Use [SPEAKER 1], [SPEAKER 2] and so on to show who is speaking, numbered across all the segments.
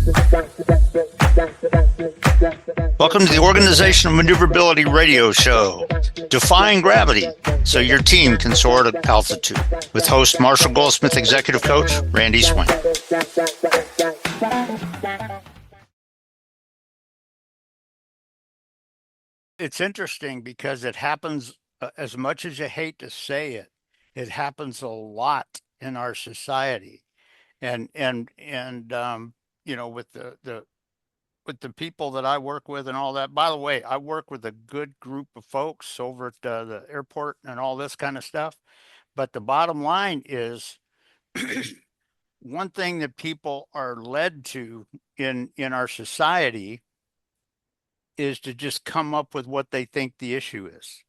[SPEAKER 1] Welcome to the Organizational Maneuverability Radio Show, defying gravity so your team can soar at altitude, with host Marshall Goldsmith, executive coach Randy Swaim. It's interesting because it happens, as much as you hate to say it, it happens a lot in our society, and with the people that I work with and all that. By the way, I work with a good group of folks over at the airport and all this kind of stuff. But the bottom line is one thing that people are led to in our society is to just come up with what they think the issue is.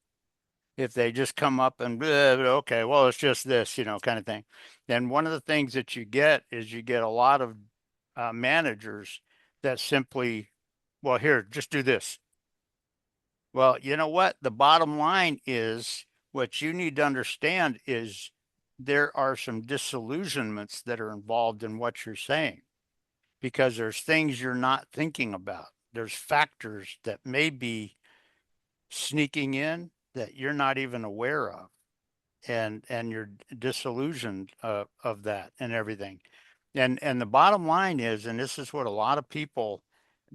[SPEAKER 1] If they just come up and okay, well, it's just this, kind of thing. Then one of the things that you get is you get a lot of managers that simply, well, here, just do this. Well, you know what? The bottom line is what you need to understand is there are some disillusionments that are involved in what you're saying because there's things you're not thinking about. There's factors that may be sneaking in that you're not even aware of. And you're disillusioned of that and everything. And the bottom line is, and this is what a lot of people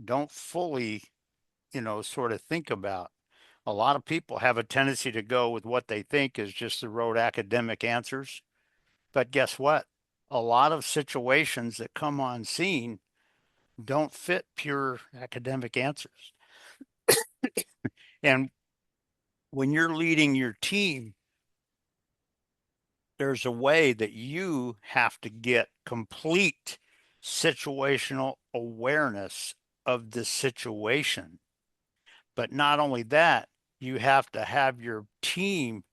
[SPEAKER 1] don't fully, sort of think about. A lot of people have a tendency to go with what they think is just the rote academic answers. But guess what? A lot of situations that come on scene don't fit pure academic answers. And when you're leading your team, there's a way that you have to get complete situational awareness of the situation. But not only that, you have to have your team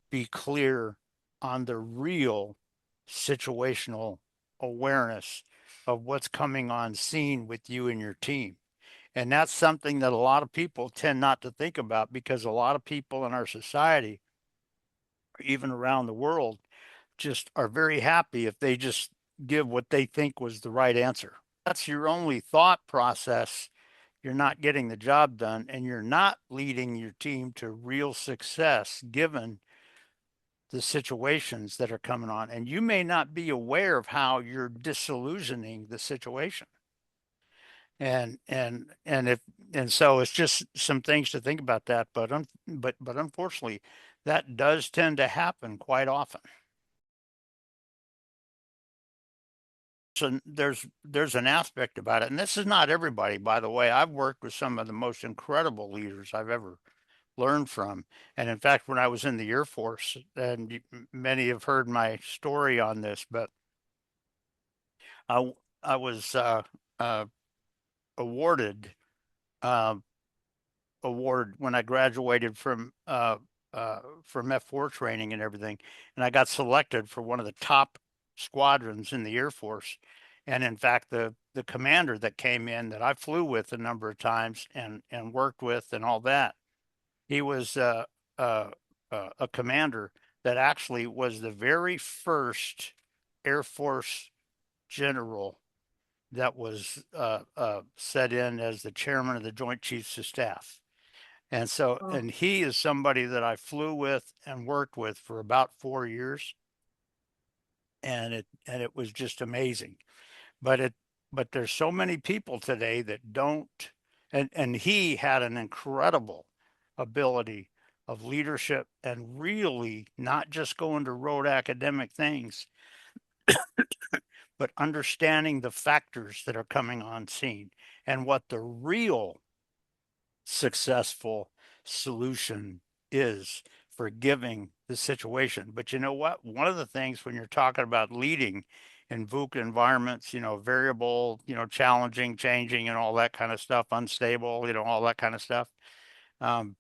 [SPEAKER 1] be clear on the real situational awareness of what's coming on scene with you and your team. And that's something that a lot of people tend not to think about because a lot of people in our society, even around the world, just are very happy if they just give what they think was the right answer. That's your only thought process. You're not getting the job done and you're not leading your team to real success given the situations that are coming on. And you may not be aware of how you're disillusioning the situation. And so it's just some things to think about that, but unfortunately that does tend to happen quite often. So there's an aspect about it, and this is not everybody, by the way. I've worked with some of the most incredible leaders I've ever learned from, and in fact, when I was in the Air Force, and many have heard my story on this, but I was uh, awarded uh, award when I graduated from F4 training and everything, and I got selected for one of the top squadrons in the Air Force. And in fact, the commander that came in that I flew with a number of times and worked with and all that, he was a commander that actually was the very first Air Force general that was set in as the chairman of the Joint Chiefs of Staff. And so, and he is somebody that I flew with and worked with for about 4 years. And it was just amazing. But there's so many people today that don't, and he had an incredible ability of leadership and really not just going to rote academic things, but understanding the factors that are coming on scene and what the real successful solution is for giving the situation. But you know what? One of the things when you're talking about leading in VUCA environments, variable, challenging, changing, and all that kind of stuff, unstable, all that kind of stuff. One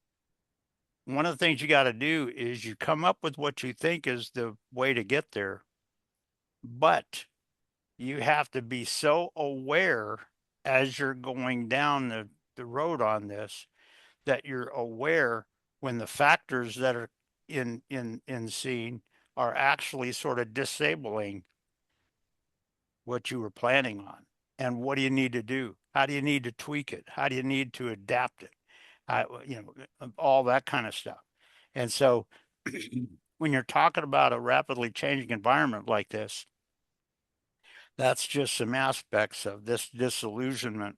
[SPEAKER 1] of the things you got to do is you come up with what you think is the way to get there, but you have to be so aware as you're going down the road on this that you're aware when the factors that are in scene are actually sort of disabling what you were planning on. and what do you need to do? How do you need to tweak it? How do you need to adapt it? All that kind of stuff. And so when you're talking about a rapidly changing environment like this, that's just some aspects of this disillusionment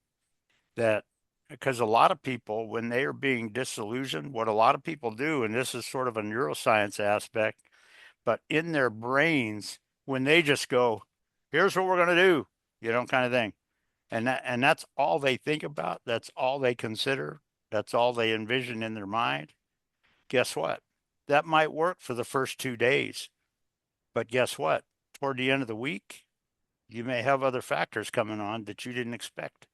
[SPEAKER 1] that because a lot of people, when they are being disillusioned, what a lot of people do, and this is sort of a neuroscience aspect, but in their brains, when they just go, here's what we're going to do, kind of thing. And that's all they think about. That's all they consider. That's all they envision in their mind. Guess what? That might work for the first 2 days, but guess what? Toward the end of the week, you may have other factors coming on that you didn't expect.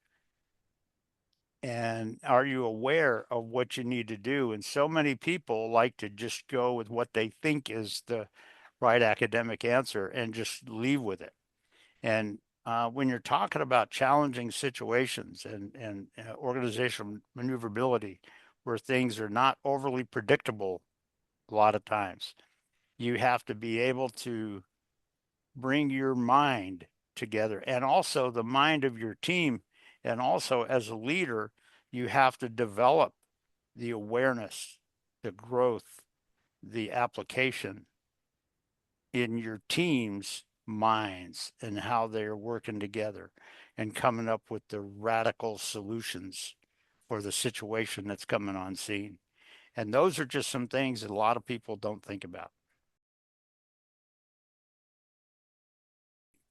[SPEAKER 1] And are you aware of what you need to do? And so many people like to just go with what they think is the right academic answer and just leave with it. And when you're talking about challenging situations and organizational maneuverability, where things are not overly predictable, a lot of times, you have to be able to bring your mind together and also the mind of your team. And also, as a leader, you have to develop the awareness, the growth, the application in your team's minds and how they're working together and coming up with the radical solutions for the situation that's coming on scene. And those are just some things that a lot of people don't think about.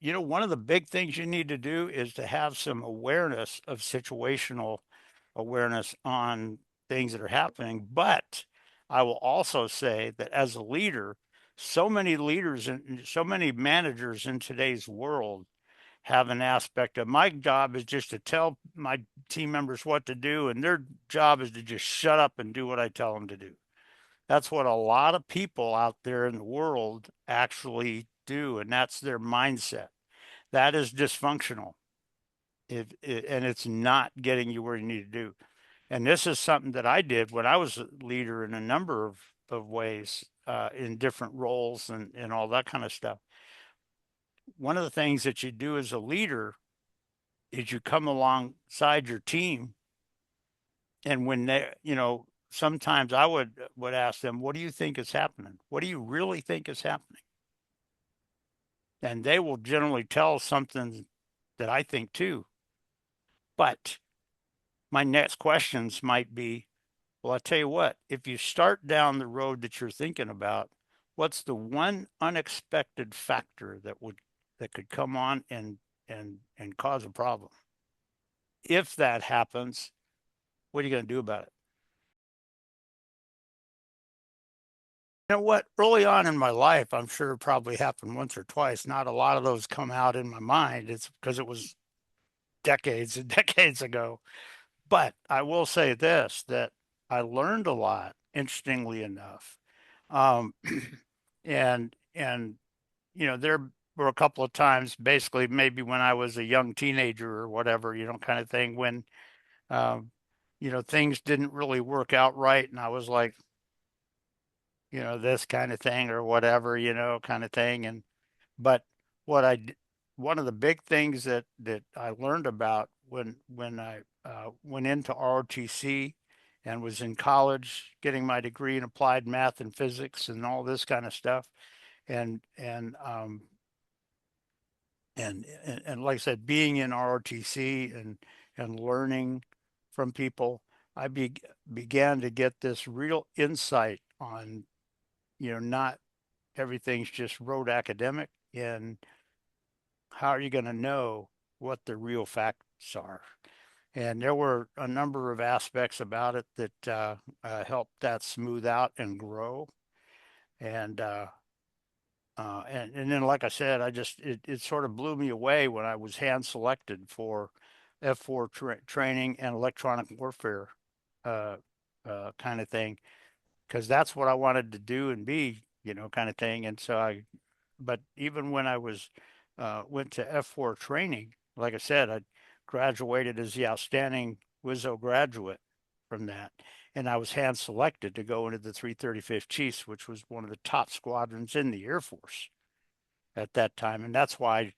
[SPEAKER 1] One of the big things you need to do is to have some awareness of situational awareness on things that are happening. But I will also say that as a leader, so many leaders and so many managers in today's world have an aspect of my job is just to tell my team members what to do, and their job is to just shut up and do what I tell them to do. That's what a lot of people out there in the world actually do, and that's their mindset. That is dysfunctional. And it's not getting you where you need to do. And this is something that I did when I was a leader in a number of ways in different roles and all that kind of stuff. One of the things that you do as a leader is you come alongside your team. And when sometimes I would ask them, what do you think is happening? What do you really think is happening? And they will generally tell something that I think too. But my next questions might be, well, I'll tell you what, if you start down the road that you're thinking about, what's the one unexpected factor that could come on and cause a problem? If that happens, what are you going to do about it? You know what? Early on in my life, I'm sure it probably happened once or twice. Not a lot of those come out in my mind. It's because it was decades and decades ago. But I will say this, that I learned a lot, interestingly enough. Um, and there were a couple of times, basically maybe when I was a young teenager or whatever, kind of thing, when um, things didn't really work out right, and I was like, this kind of thing or whatever, kind of thing. And but what one of the big things that I learned about when I went into ROTC and was in college getting my degree in applied math and physics and all this kind of stuff, and and um, and like I said, being in ROTC and learning from people, I began to get this real insight on, not everything's just rote academic, and how are you going to know what the real facts are? And there were a number of aspects about it that helped that smooth out and grow. And and then, like I said, it sort of blew me away when I was hand selected for F4 training and electronic warfare uh, kind of thing, because that's what I wanted to do and be, kind of thing. And so but even when I was went to F4 training, like I said, I graduated as the outstanding WISO graduate from that. And I was hand selected to go into the 335th Chiefs, which was one of the top squadrons in the Air Force at that time. And that's why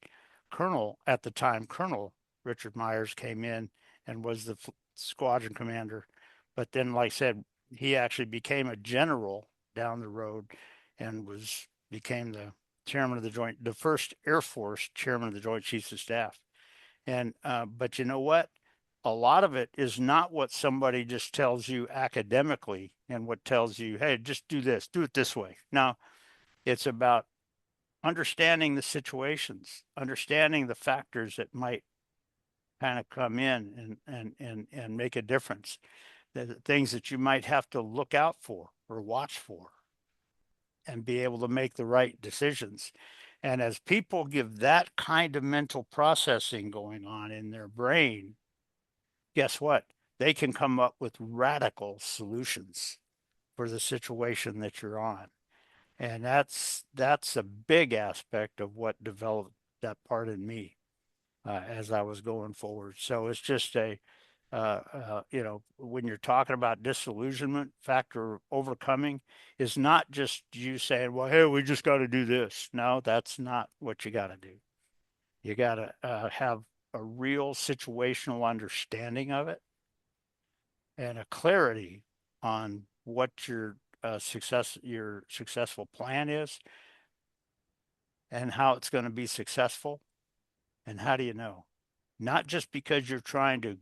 [SPEAKER 1] Colonel, at the time, Colonel Richard Myers came in and was the squadron commander. But then, like I said, he actually became a general down the road and became the chairman of the first Air Force chairman of the Joint Chiefs of Staff. And but you know what? A lot of it is not what somebody just tells you academically and what tells you, hey, just do this, do it this way. Now, it's about understanding the situations, understanding the factors that might kind of come in and make a difference, the things that you might have to look out for or watch for and be able to make the right decisions. And as people give that kind of mental processing going on in their brain, guess what? They can come up with radical solutions for the situation that you're on. And that's a big aspect of what developed that part in me as I was going forward. So it's just when you're talking about disillusionment, factor overcoming is not just you saying, well, hey, we just got to do this. No, that's not what you got to do. You got to have a real situational understanding of it and a clarity on what your successful plan is and how it's going to be successful. And how do you know? Not just because you're trying to,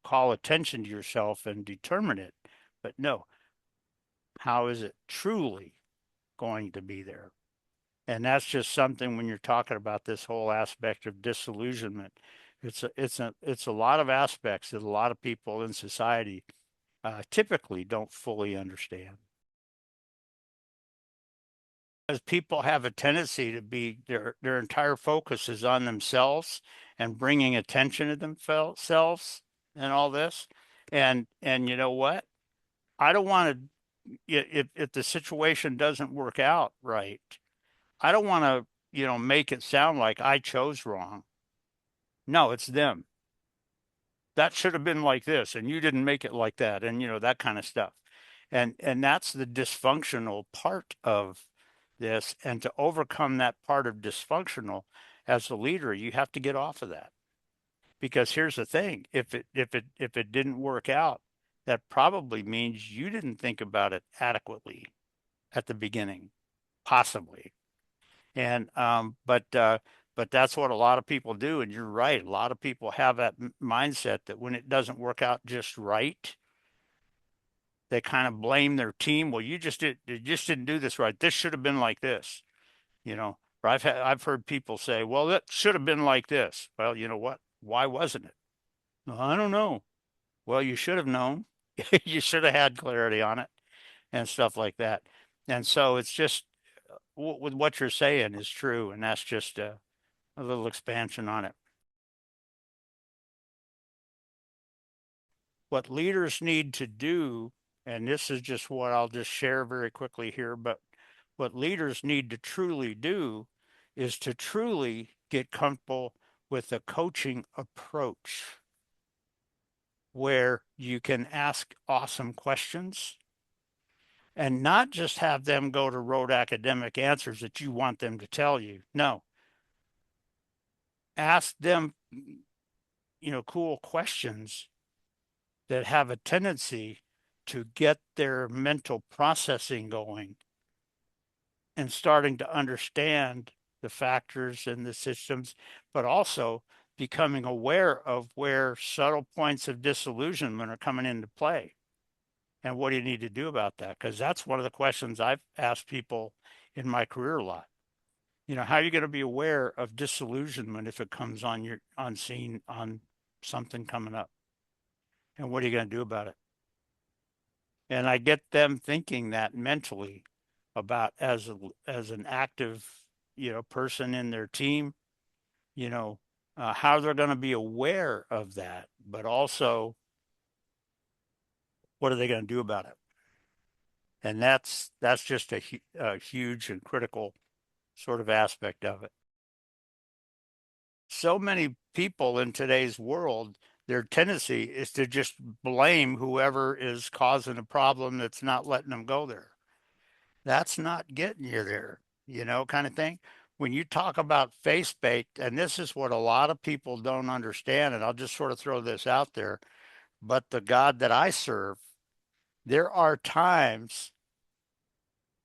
[SPEAKER 1] call attention to yourself and determine it, but no, how is it truly going to be there? And that's just something when you're talking about this whole aspect of disillusionment. It's a lot of aspects that a lot of people in society typically don't fully understand. Because people have a tendency to be their entire focus is on themselves and bringing attention to themselves and all this. And you know what? I don't want to if the situation doesn't work out right, I don't want to, make it sound like I chose wrong. No, it's them. That should have been like this and you didn't make it like that and that kind of stuff. And that's the dysfunctional part of this, and to overcome that part of dysfunctional as a leader, you have to get off of that. Because here's the thing, if it didn't work out, that probably means you didn't think about it adequately at the beginning, possibly. And but that's what a lot of people do, and you're right, a lot of people have that mindset that when it doesn't work out just right, they kind of blame their team. Well, you just didn't do this right. This should have been like this, Or I've heard people say, well, that should have been like this. Well, you know what? Why wasn't it? "Well, I don't know." Well, you should have known. You should have had clarity on it and stuff like that. And so it's just with what you're saying is true, and that's just a little expansion on it. What leaders need to do, and this is just what I'll just share very quickly here, but what leaders need to truly do is to truly get comfortable with a coaching approach where you can ask awesome questions and not just have them go to rote academic answers that you want them to tell you. No, ask them, cool questions that have a tendency to get their mental processing going and starting to understand the factors and the systems, but also becoming aware of where subtle points of disillusionment are coming into play. And what do you need to do about that? Because that's one of the questions I've asked people in my career a lot. How are you going to be aware of disillusionment if it comes on scene on something coming up? And what are you going to do about it? And I get them thinking that mentally about as an active, person in their team, you know, how they're going to be aware of that, but also what are they going to do about it? And that's just a huge and critical sort of aspect of it. So many people in today's world, their tendency is to just blame whoever is causing a problem that's not letting them go there. That's not getting you there, kind of thing. when you talk about face baked, and this is what a lot of people don't understand, and I'll just sort of throw this out there, but the God that I serve, there are times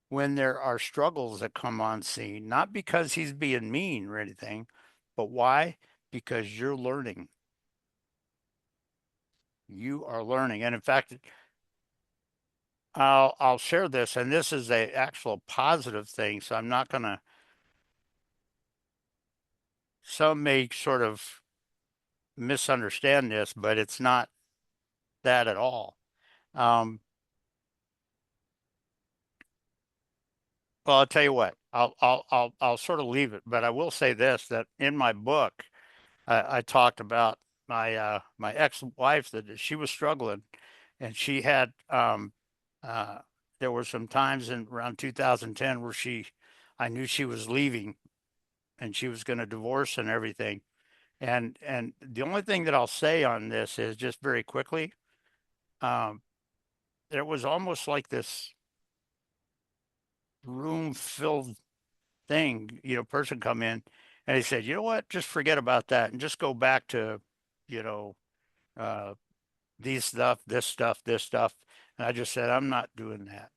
[SPEAKER 1] when there are struggles that come on scene, not because he's being mean or anything, but why? Because you're learning. You are learning. And in fact, I'll share this, and this is a actual positive thing. So I'm not gonna. Some may sort of misunderstand this, but it's not that at all. Um, well, I'll tell you what. I'll sort of leave it, but I will say this: that in my book, I talked about my ex-wife that she was struggling, and she had uh, there were some times in around 2010 where I knew she was leaving and she was going to divorce and everything. And the only thing that I'll say on this is just very quickly, um, there was almost like this room filled thing, person come in and he said, you know what, just forget about that and just go back to, you know, uh, these stuff, this stuff, this stuff. And I just said, I'm not doing that.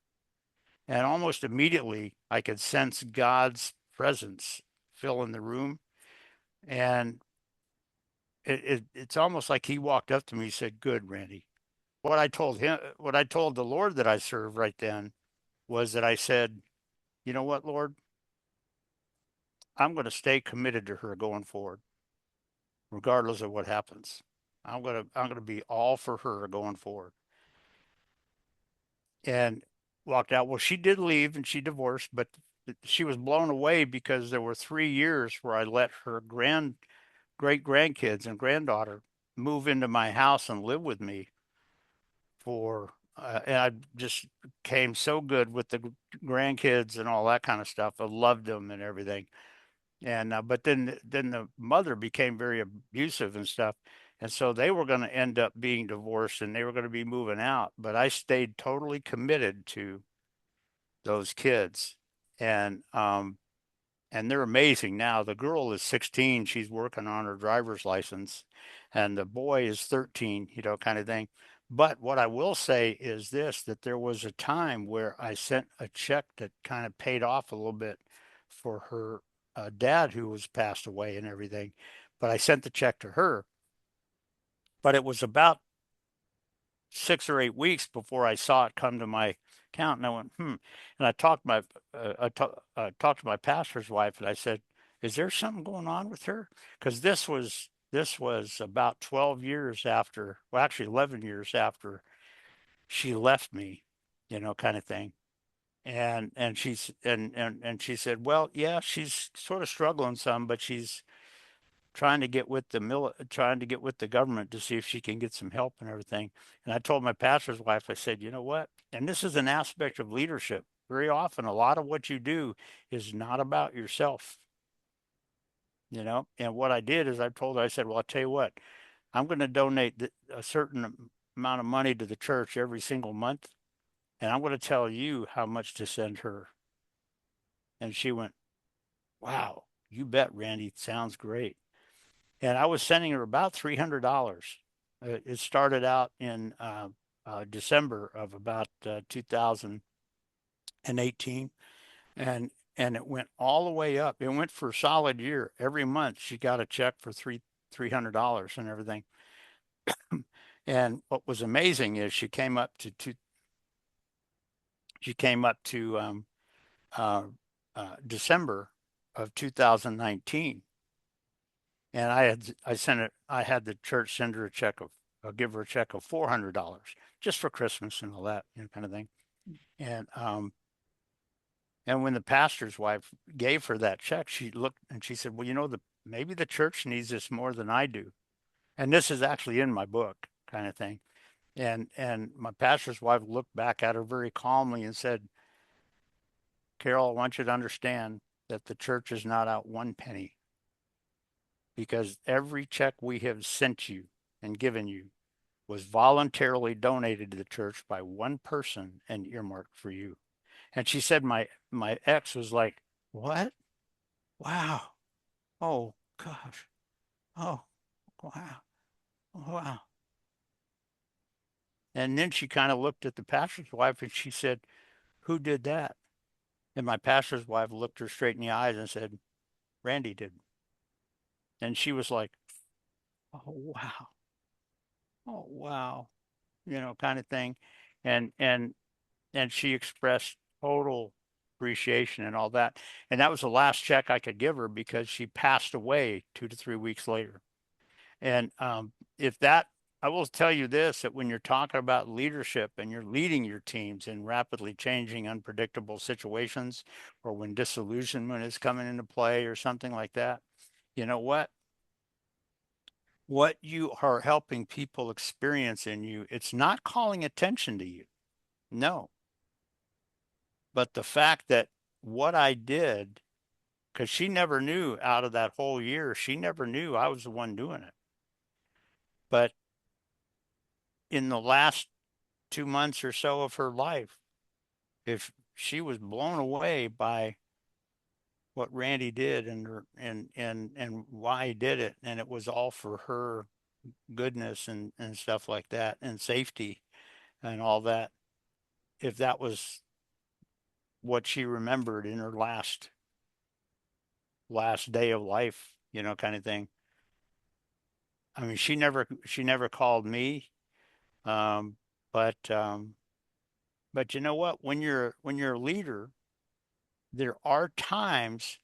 [SPEAKER 1] And almost immediately I could sense God's presence fill in the room. And it's almost like he walked up to me and said, good, Randy. What I told the Lord that I served right then was that I said, you know what, Lord, I'm going to stay committed to her going forward, regardless of what happens. I'm going to be all for her going forward. And walked out. Well, she did leave and she divorced, but she was blown away because there were 3 years where I let her great grandkids and granddaughter move into my house and live with me and I just came so good with the grandkids and all that kind of stuff. I loved them and everything. And but then the mother became very abusive and stuff. And so they were going to end up being divorced and they were going to be moving out. But I stayed totally committed to those kids. And and they're amazing now. The girl is 16, she's working on her driver's license, and the boy is 13, kind of thing. But what I will say is this, that there was a time where I sent a check that kind of paid off a little bit for her dad who was passed away and everything. But I sent the check to her. But it was about 6 or 8 weeks before I saw it come to my account, and I went, hmm. And I talked to my pastor's wife, and I said, "Is there something going on with her?" Because this was about 12 years after, well, actually 11 years after she left me, kind of thing. And she said, "Well, yeah, she's sort of struggling some, but she's trying to get with the government to see if she can get some help and everything." And I told my pastor's wife, I said, you know what? And this is an aspect of leadership. Very often, a lot of what you do is not about yourself, And what I did is I told her, I said, well, I'll tell you what, I'm going to donate a certain amount of money to the church every single month, and I'm going to tell you how much to send her. And she went, wow, you bet, Randy. Sounds great. And I was sending her about $300. It started out in December of about 2018, and it went all the way up. It went for a solid year. Every month she got a check for $300 and everything. And what was amazing is she came up to uh, December of 2019. And I had the church send her a check of, give her a check of $400 just for Christmas and all that, kind of thing. And, and when the pastor's wife gave her that check, she looked and she said, well, maybe the church needs this more than I do. And this is actually in my book, kind of thing. And my pastor's wife looked back at her very calmly and said, Carol, I want you to understand that the church is not out one penny, because every check we have sent you and given you was voluntarily donated to the church by one person and earmarked for you. And she said, my ex was like, what? wow. Oh, gosh. Oh, wow. Wow. And then she kind of looked at the pastor's wife and she said, who did that? And my pastor's wife looked her straight in the eyes and said, Randy did. And she was like, oh, wow. Oh, wow. Kind of thing. And and she expressed total appreciation and all that. And that was the last check I could give her because she passed away 2 to 3 weeks later. And if that, I will tell you this, that when you're talking about leadership and you're leading your teams in rapidly changing, unpredictable situations, or when disillusionment is coming into play or something like that, you know what? What you are helping people experience in you, it's not calling attention to you. No. But the fact that what I did, because she never knew out of that whole year, she never knew I was the one doing it. But in the last 2 months or so of her life, if she was blown away by what Randy did and why he did it, and it was all for her goodness and stuff like that and safety and all that. If that was what she remembered in her last day of life, kind of thing. I mean, she never called me, um, but but you know what? When you're a leader, there are times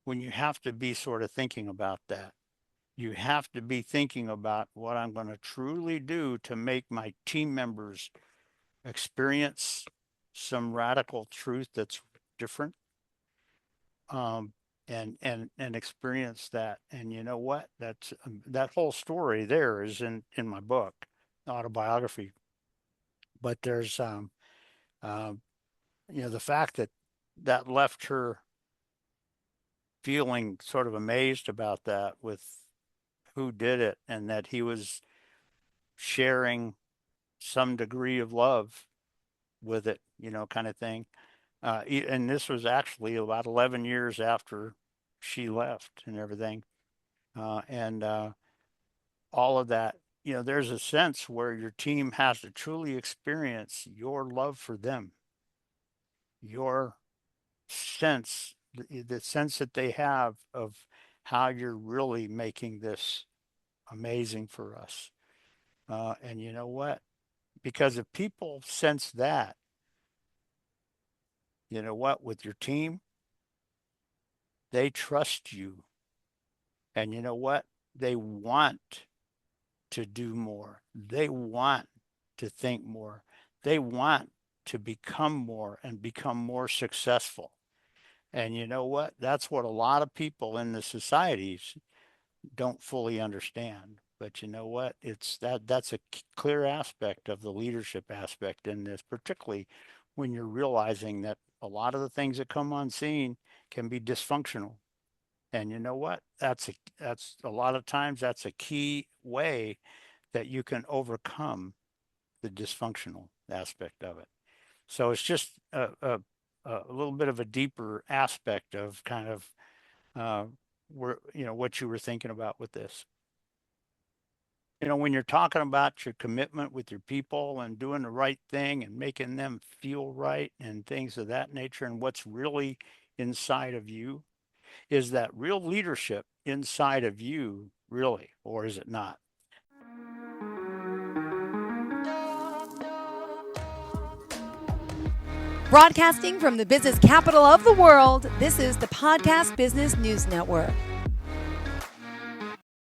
[SPEAKER 1] when you have to be sort of thinking about that. You have to be thinking about what I'm going to truly do to make my team members experience some radical truth that's different, um, and experience that. And you know what? That's that whole story there is in my book, autobiography. But there's um, the fact that that left her feeling sort of amazed about that with who did it, and that he was sharing some degree of love with it, kind of thing. And this was actually about 11 years after she left and everything. And all of that, there's a sense where your team has to truly experience your love for them, your sense, the sense that they have of how you're really making this amazing for us. And you know what? Because if people sense that, you know what, with your team, they trust you. And you know what? They want to do more. They want to think more. They want to become more and become more successful. And you know what? That's what a lot of people in the societies don't fully understand. But you know what? That's a clear aspect of the leadership aspect in this, particularly when you're realizing that a lot of the things that come on scene can be dysfunctional. And you know what? That's a lot of times that's a key way that you can overcome the dysfunctional aspect of it. So it's just a little bit of a deeper aspect of kind of uh, where what you were thinking about with this. When you're talking about your commitment with your people and doing the right thing and making them feel right and things of that nature, and what's really inside of you, is that real leadership inside of you, really, or is it not?
[SPEAKER 2] Broadcasting from the business capital of the world, this is the Podcast Business News Network.